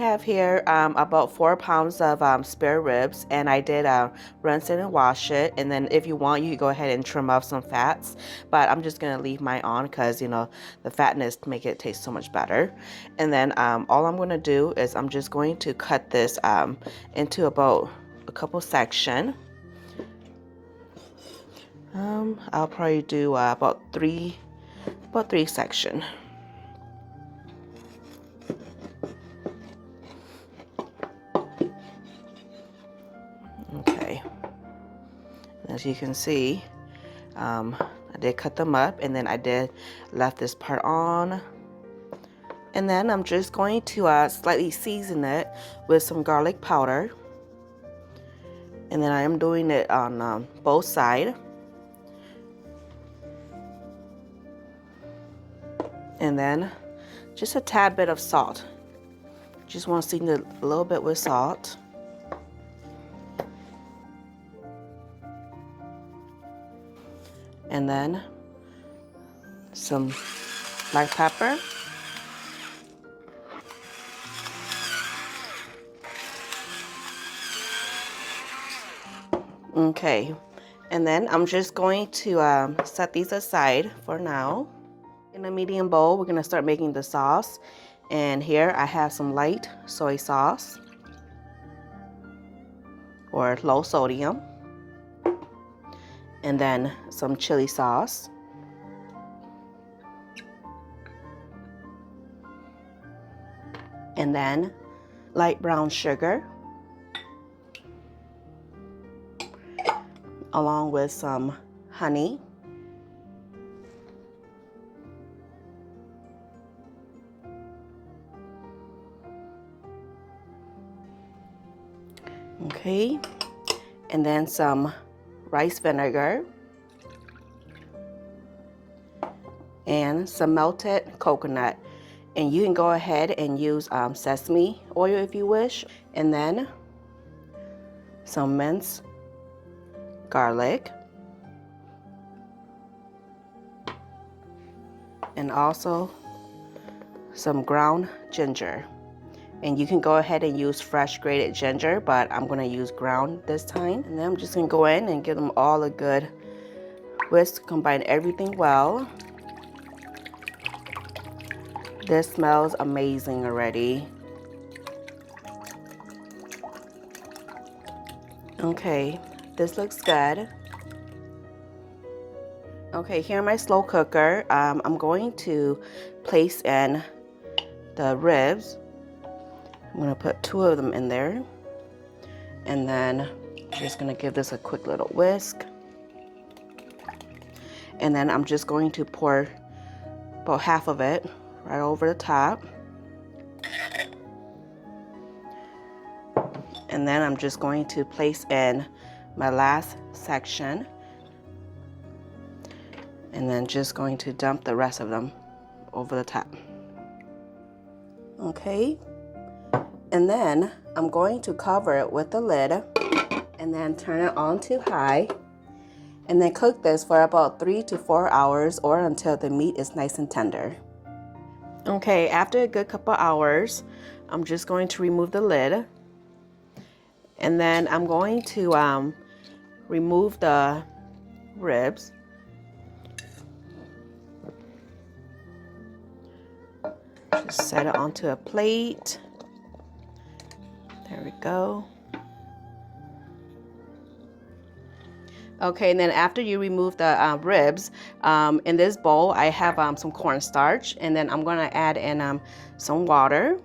have here about 4 pounds of spare ribs, and I did rinse it and wash it. And then if you want, you can go ahead and trim off some fats, but I'm just gonna leave mine on because, you know, the fatness make it taste so much better. And then all I'm gonna do is I'm just going to cut this into about a couple section. I'll probably do about three section. Okay, as you can see, I did cut them up, and then I did left this part on. And then I'm just going to slightly season it with some garlic powder. And then I am doing it on both sides. And then just a tad bit of salt. Just want to season it a little bit with salt. And then some black pepper. Okay, and then I'm just going to set these aside for now. In a medium bowl, we're gonna start making the sauce. And here I have some light soy sauce, or low sodium. And then some chili sauce. And then light brown sugar, along with some honey. Okay, and then some rice vinegar and some melted coconut. And you can go ahead and use sesame oil if you wish. And then some minced garlic, and also some ground ginger. And you can go ahead and use fresh grated ginger, but I'm gonna use ground this time. And then I'm just gonna go in and give them all a good whisk, combine everything well. This smells amazing already. Okay, this looks good. Okay, here in my slow cooker, I'm going to place in the ribs. I'm gonna put 2 of them in there. And then I'm just gonna give this a quick little whisk. And then I'm just going to pour about half of it right over the top. And then I'm just going to place in my last section. And then just going to dump the rest of them over the top. Okay. And then I'm going to cover it with the lid and then turn it on to high. And then cook this for about 3 to 4 hours, or until the meat is nice and tender. Okay, after a good couple hours, I'm just going to remove the lid. And then I'm going to remove the ribs. Just set it onto a plate. There we go. Okay, and then after you remove the ribs, in this bowl I have some cornstarch, and then I'm gonna add in some water.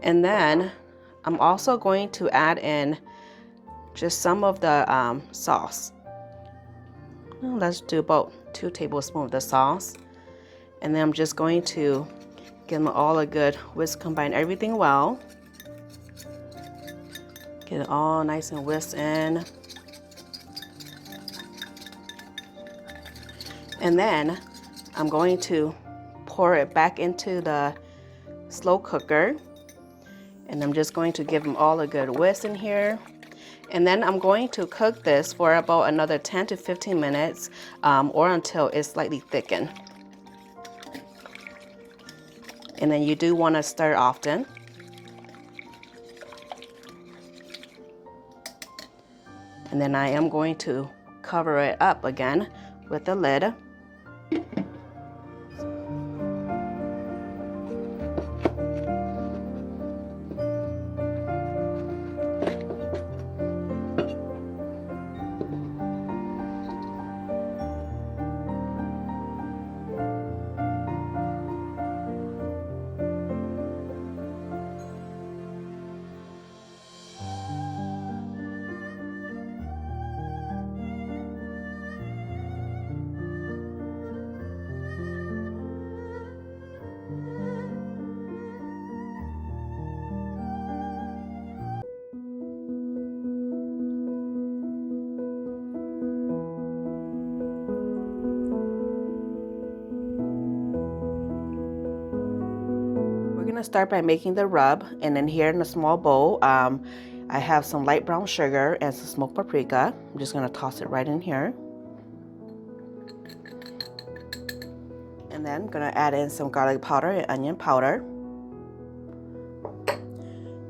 And then I'm also going to add in just some of the sauce. Let's do about 2 tablespoons of the sauce. And then I'm just going to give them all a good whisk, combine everything well. Get it all nice and whisked in. And then I'm going to pour it back into the slow cooker. And I'm just going to give them all a good whisk in here. And then I'm going to cook this for about another 10 to 15 minutes or until it's slightly thickened. And then you do want to stir often. And then I am going to cover it up again with the lid. We're gonna start by making the rub, and then here in a small bowl, I have some light brown sugar and some smoked paprika. I'm just gonna toss it right in here. And then I'm gonna add in some garlic powder and onion powder.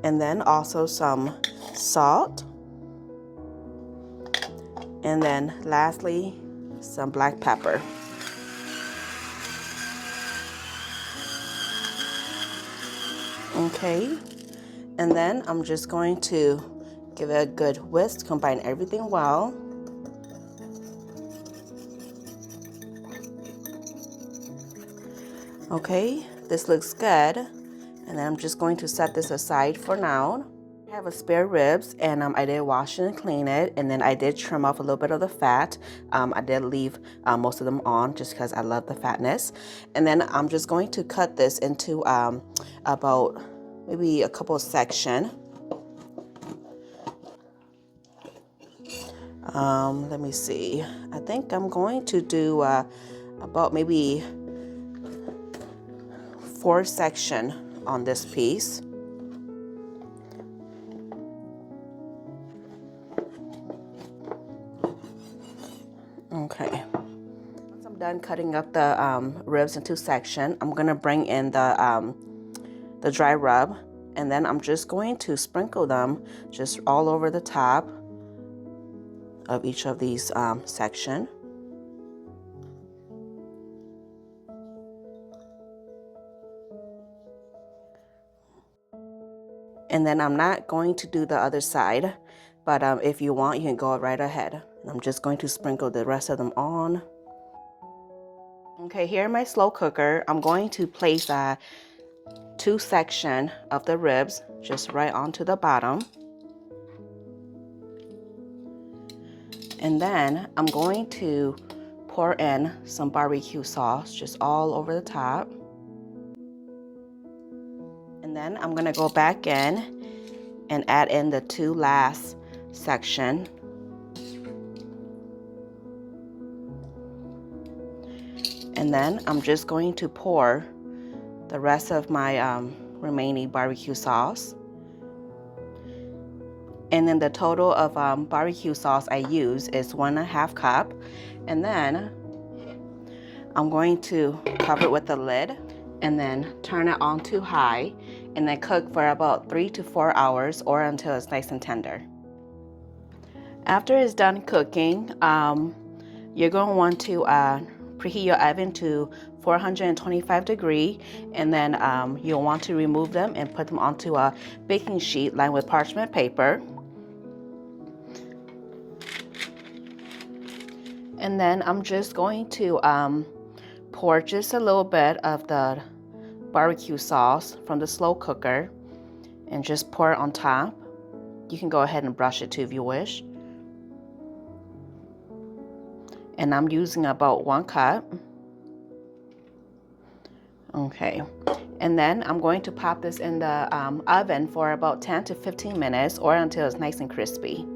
And then also some salt. And then lastly, some black pepper. Okay, and then I'm just going to give it a good whisk, combine everything well. Okay, this looks good, and then I'm just going to set this aside for now. I have a spare ribs, and I did wash and clean it, and then I did trim off a little bit of the fat. I did leave most of them on just because I love the fatness. And then I'm just going to cut this into about maybe a couple of sections. Let me see. I think I'm going to do about maybe 4 sections on this piece. Okay. Once I'm done cutting up the ribs into sections, I'm gonna bring in the dry rub, and then I'm just going to sprinkle them just all over the top of each of these sections. And then I'm not going to do the other side, but if you want, you can go right ahead. I'm just going to sprinkle the rest of them on. Okay, here in my slow cooker, I'm going to place 2 sections of the ribs just right onto the bottom. And then I'm going to pour in some barbecue sauce just all over the top. And then I'm gonna go back in and add in the 2 last sections. And then I'm just going to pour the rest of my remaining barbecue sauce. And then the total of barbecue sauce I use is 1.5 cups. And then I'm going to cover it with the lid and then turn it on to high and then cook for about 3 to 4 hours or until it's nice and tender. After it's done cooking, you're going to want to preheat your oven to 425 degrees, and then you'll want to remove them and put them onto a baking sheet lined with parchment paper. And then I'm just going to pour just a little bit of the barbecue sauce from the slow cooker and just pour it on top. You can go ahead and brush it too if you wish. And I'm using about 1 cup. Okay, and then I'm going to pop this in the oven for about 10 to 15 minutes or until it's nice and crispy.